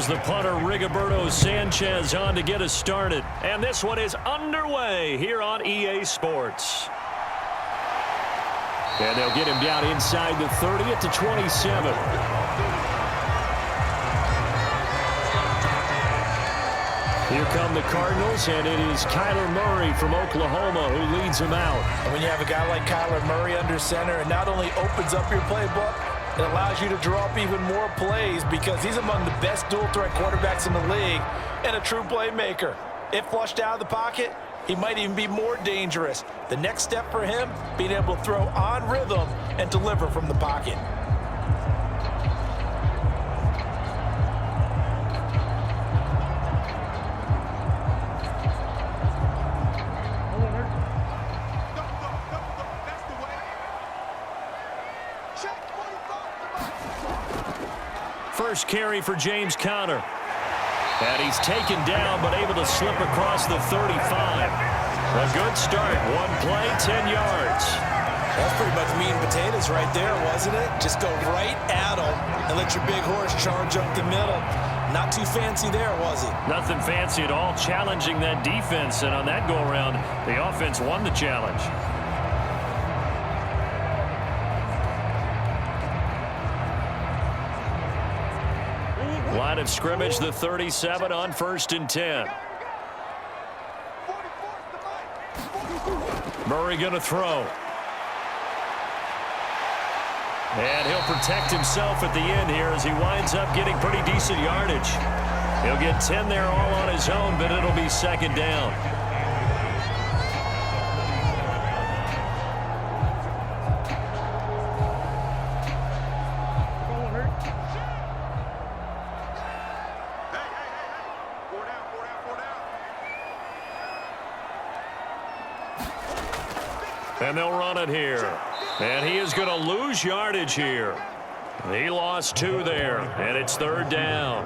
Here's the punter, Rigoberto Sanchez, on to get us started. And this one is underway here on EA Sports. And they'll get him down inside the 30 at the 27. Here come the Cardinals, and it is Kyler Murray from Oklahoma who leads them out. And when you have a guy like Kyler Murray under center, it not only opens up your playbook, it allows you to draw up even more plays because he's among the best dual-threat quarterbacks in the league and a true playmaker. If flushed out of the pocket, he might even be more dangerous. The next step for him, being able to throw on rhythm and deliver from the pocket. First carry for James Conner. And he's taken down, but able to slip across the 35. A good start. One play, 10 yards. That's pretty much meat and potatoes right there, wasn't it? Just go right at him and let your big horse charge up the middle. Not too fancy there, was it? Nothing fancy at all. Challenging that defense, and on that go-around, the offense won the challenge. Line of scrimmage, the 37 on 1st and 10. Murray going to throw. And he'll protect himself at the end here as he winds up getting pretty decent yardage. He'll get 10 there all on his own, but it'll be 2nd down. And they'll run it here. And he is going to lose yardage here. He lost 2 there, and it's 3rd down.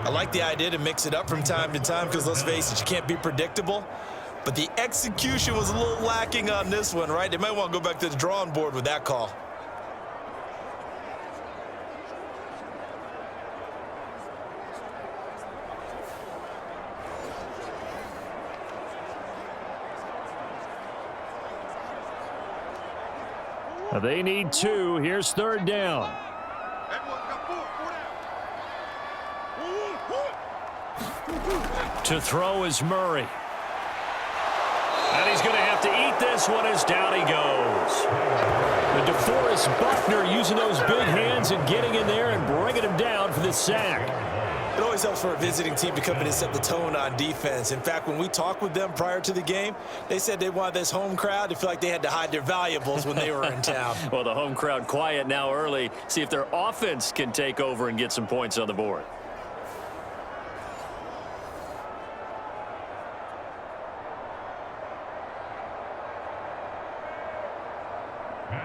I like the idea to mix it up from time to time because, let's face it, you can't be predictable. But the execution was a little lacking on this one, right? They might want to go back to the drawing board with that call. They need 2. Here's 3rd down. To throw is Murray. And he's going to have to eat this one as down he goes. The DeForest Buckner using those big hands and getting in there and bringing him down for the sack. It always helps for a visiting team to come in and set the tone on defense. In fact, when we talked with them prior to the game, they said they wanted this home crowd to feel like they had to hide their valuables when they were in town. Well, the home crowd quiet now early. See if their offense can take over and get some points on the board.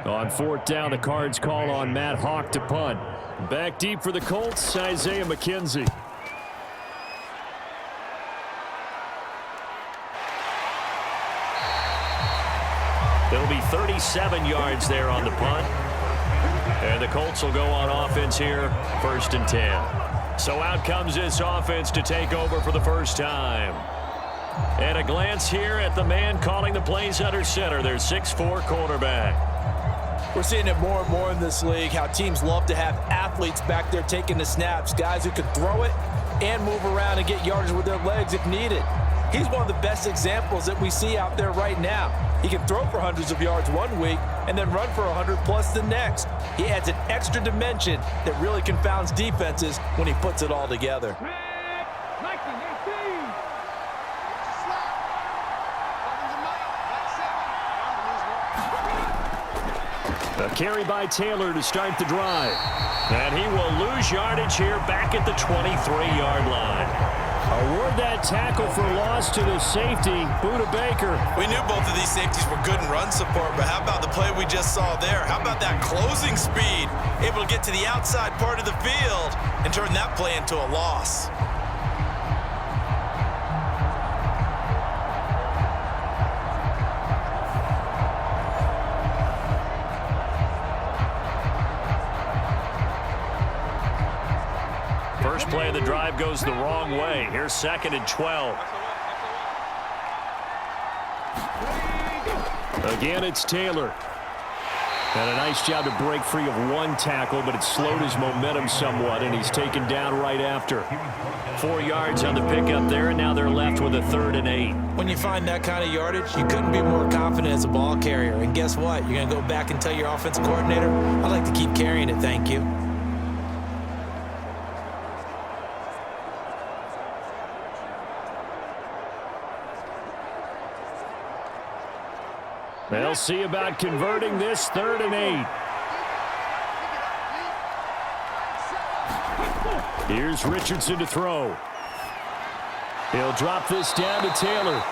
On 4th down, the Cards call on Matt Hawk to punt. Back deep for the Colts, Isaiah McKenzie. There'll be 37 yards there on the punt. And the Colts will go on offense here, 1st and 10. So out comes this offense to take over for the first time. And a glance here at the man calling the plays under center, their 6'4" quarterback. We're seeing it more and more in this league, how teams love to have athletes back there taking the snaps, guys who can throw it and move around and get yardage with their legs if needed. He's one of the best examples that we see out there right now. He can throw for hundreds of yards one week and then run for 100+ the next. He adds an extra dimension that really confounds defenses when he puts it all together. A carry by Taylor to start the drive. And he will lose yardage here back at the 23-yard line. Award that tackle for loss to the safety, Budda Baker. We knew both of these safeties were good in run support, but how about the play we just saw there? How about that closing speed? Able to get to the outside part of the field and turn that play into a loss. play of the drive goes the wrong way. Here's 2nd and 12. Again, it's Taylor. And a nice job to break free of one tackle, but it slowed his momentum somewhat, and he's taken down right after. 4 yards on the pickup there, and now they're left with a 3rd and 8. When you find that kind of yardage, you couldn't be more confident as a ball carrier. And guess what? You're going to go back and tell your offensive coordinator, I'd like to keep carrying it, thank you. They'll see about converting this 3rd and 8. Here's Richardson to throw. He'll drop this down to Taylor.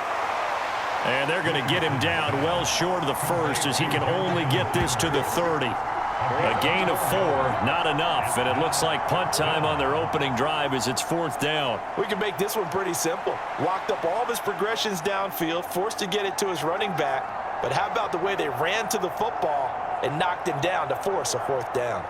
And they're going to get him down well short of the 1st as he can only get this to the 30. A gain of 4, not enough, and it looks like punt time on their opening drive as it's 4th down. We can make this one pretty simple. Walked up all of his progressions downfield, forced to get it to his running back. But how about the way they ran to the football and knocked him down to force a 4th down?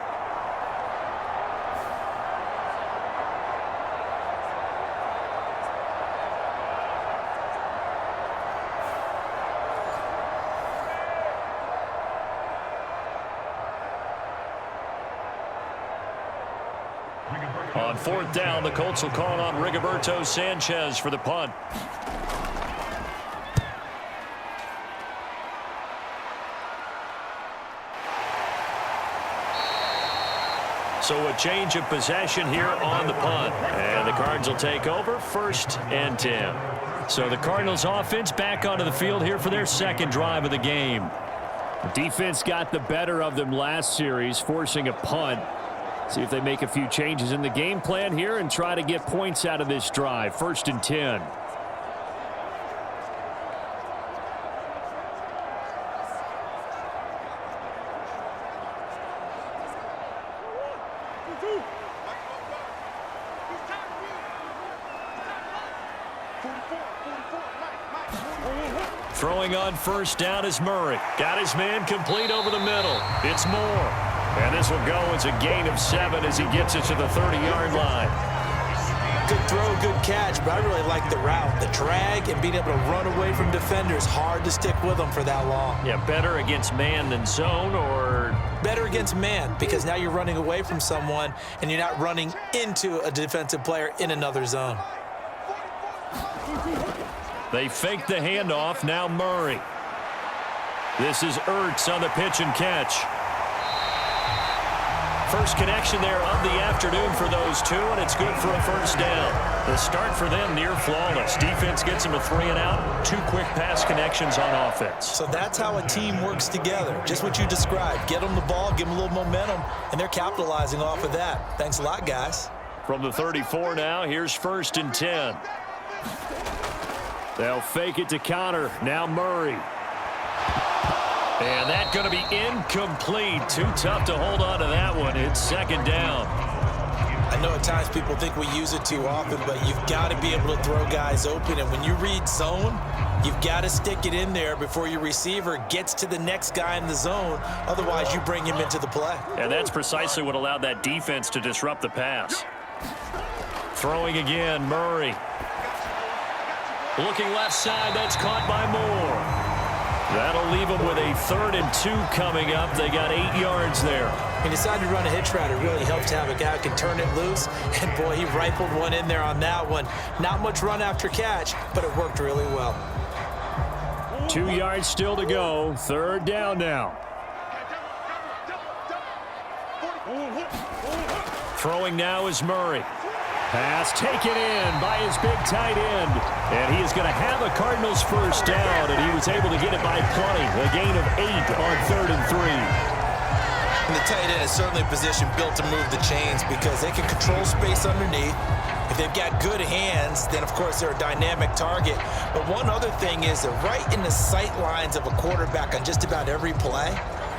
On 4th down, the Colts will call on Rigoberto Sanchez for the punt. So a change of possession here on the punt. And the Cards will take over 1st and 10. So the Cardinals offense back onto the field here for their 2nd drive of the game. The defense got the better of them last series, forcing a punt. See if they make a few changes in the game plan here and try to get points out of this drive. 1st and 10. Throwing on 1st down is Murray. Got his man complete over the middle. It's Moore. And this will go as a gain of 7 as he gets it to the 30-yard line. Good throw, good catch, but I really like the route. The drag and being able to run away from defenders, hard to stick with them for that long. Yeah, better against man than zone, or? Better against man, because now you're running away from someone and you're not running into a defensive player in another zone. They fake the handoff. Now Murray. This is Ertz on the pitch and catch. First connection there of the afternoon for those two, and it's good for a 1st down. The start for them near flawless. Defense gets them a 3 and out. 2 quick pass connections on offense. So that's how a team works together. Just what you described. Get them the ball, give them a little momentum, and they're capitalizing off of that. Thanks a lot, guys. From the 34 now, here's 1st and 10. They'll fake it to counter. Now Murray. And that's going to be incomplete. Too tough to hold on to that one. It's 2nd down. I know at times people think we use it too often, but you've got to be able to throw guys open. And when you read zone, you've got to stick it in there before your receiver gets to the next guy in the zone. Otherwise, you bring him into the play. And that's precisely what allowed that defense to disrupt the pass. Throwing again, Murray. Looking left side, that's caught by Moore. That'll leave them with a 3rd and 2 coming up. They got 8 yards there. He decided to run a hitch route. It really helps to have a guy who can turn it loose. And, boy, he rifled one in there on that one. Not much run after catch, but it worked really well. 2 yards still to go. 3rd down now. Throwing now is Murray. Pass taken in by his big tight end. And he is going to have a Cardinals 1st down, and he was able to get it by plenty. A gain of 8 on 3rd and 3. And the tight end is certainly a position built to move the chains because they can control space underneath. If they've got good hands, then, of course, they're a dynamic target. But one other thing is they're right in the sight lines of a quarterback on just about every play.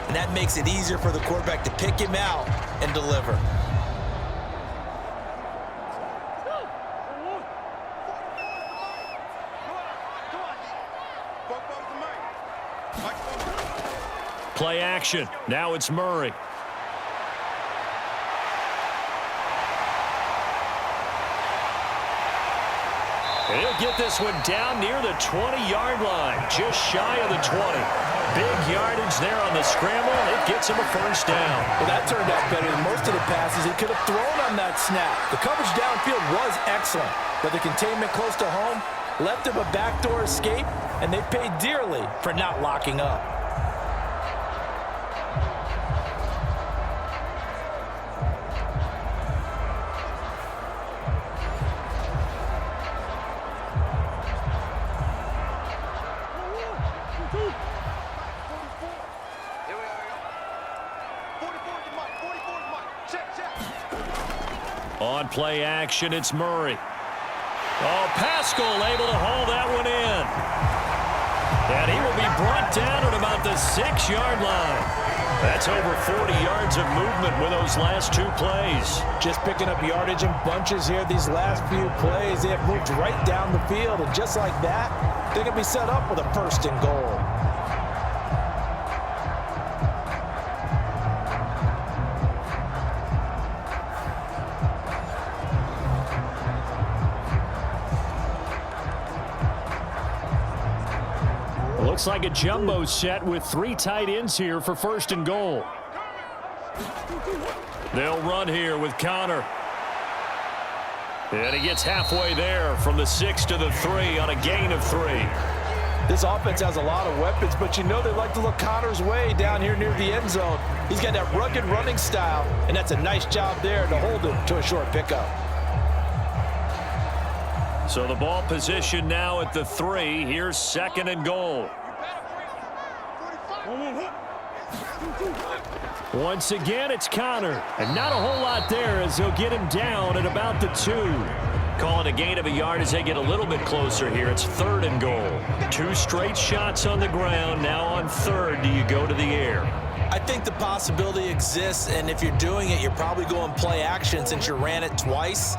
And that makes it easier for the quarterback to pick him out and deliver. Play action. Now it's Murray. He'll get this one down near the 20-yard line, just shy of the 20. Big yardage there on the scramble. It gets him a first down. Well, that turned out better than most of the passes he could have thrown on that snap. The coverage downfield was excellent, but the containment close to home left him a backdoor escape, and they paid dearly for not locking up. On play action, it's Murray. Oh, Pascal able to haul that one in. And he will be brought down at about the 6-yard line. That's over 40 yards of movement with those last two plays. Just picking up yardage in bunches here these last few plays. They have moved right down the field, and just like that, they're going to be set up with a first and goal. Looks like a jumbo set with 3 tight ends here for first and goal. They'll run here with Connor. And he gets halfway there from the 6 to the 3 on a gain of 3. This offense has a lot of weapons, but you know they like to look Connor's way down here near the end zone. He's got that rugged running style, and that's a nice job there to hold him to a short pickup. So the ball position now at the 3. Here's second and goal. Once again, it's Connor. And not a whole lot there as he'll get him down at about the 2. Calling a gain of a yard as they get a little bit closer here. It's third and goal. 2 straight shots on the ground. Now on third, do you go to the air? I think the possibility exists, and if you're doing it, you're probably going play action since you ran it twice.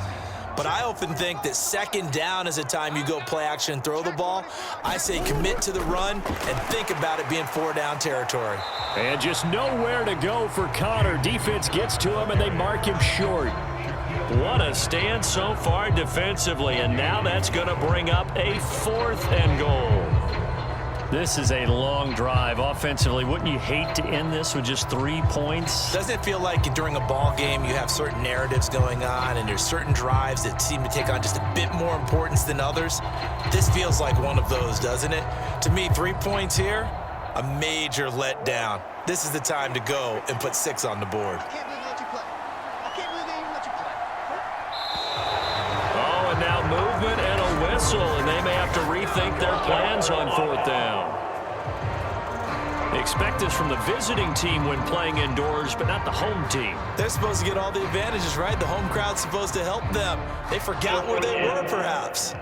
But I often think that second down is a time you go play action and throw the ball. I say commit to the run and think about it being 4-down territory. And just nowhere to go for Connor. Defense gets to him, and they mark him short. What a stand so far defensively, and now that's going to bring up a 4th and goal. This is a long drive offensively. Wouldn't you hate to end this with just 3 points? Doesn't it feel like during a ball game you have certain narratives going on and there's certain drives that seem to take on just a bit more importance than others? This feels like one of those, doesn't it? To me, 3 points here, a major letdown. This is the time to go and put 6 on the board. Oh, and now movement and a whistle, and they may have to rethink their plans on 4th down. Expect this from the visiting team when playing indoors, but not the home team. They're supposed to get all the advantages, right? The home crowd's supposed to help them. They forgot where they were, perhaps.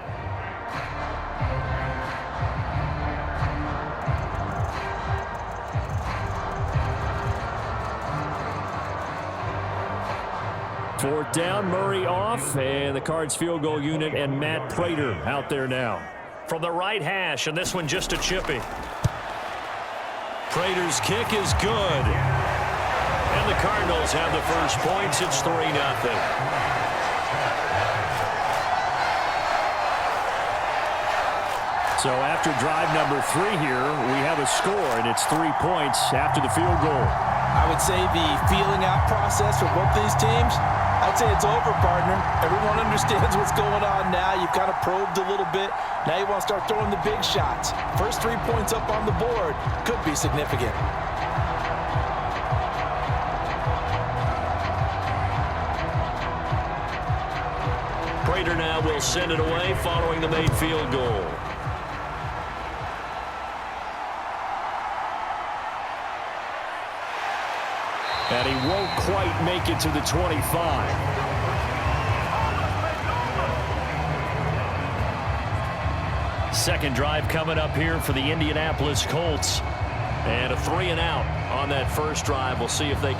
Fourth down, Murray off, and the Cards field goal unit and Matt Prater out there now. From the right hash, and this one just a chippy. Prater's kick is good. And the Cardinals have the first points. It's 3-0. So after drive number 3 here, we have a score, and it's 3 points after the field goal. I would say the feeling out process for both these teams, I'd say it's over, partner. Everyone understands what's going on now. You've kind of probed a little bit. Now you want to start throwing the big shots. First 3 points up on the board could be significant. Prater now will send it away following the made field goal. And he won't quite make it to the 25. Second drive coming up here for the Indianapolis Colts. And a 3-and-out on that first drive. We'll see if they can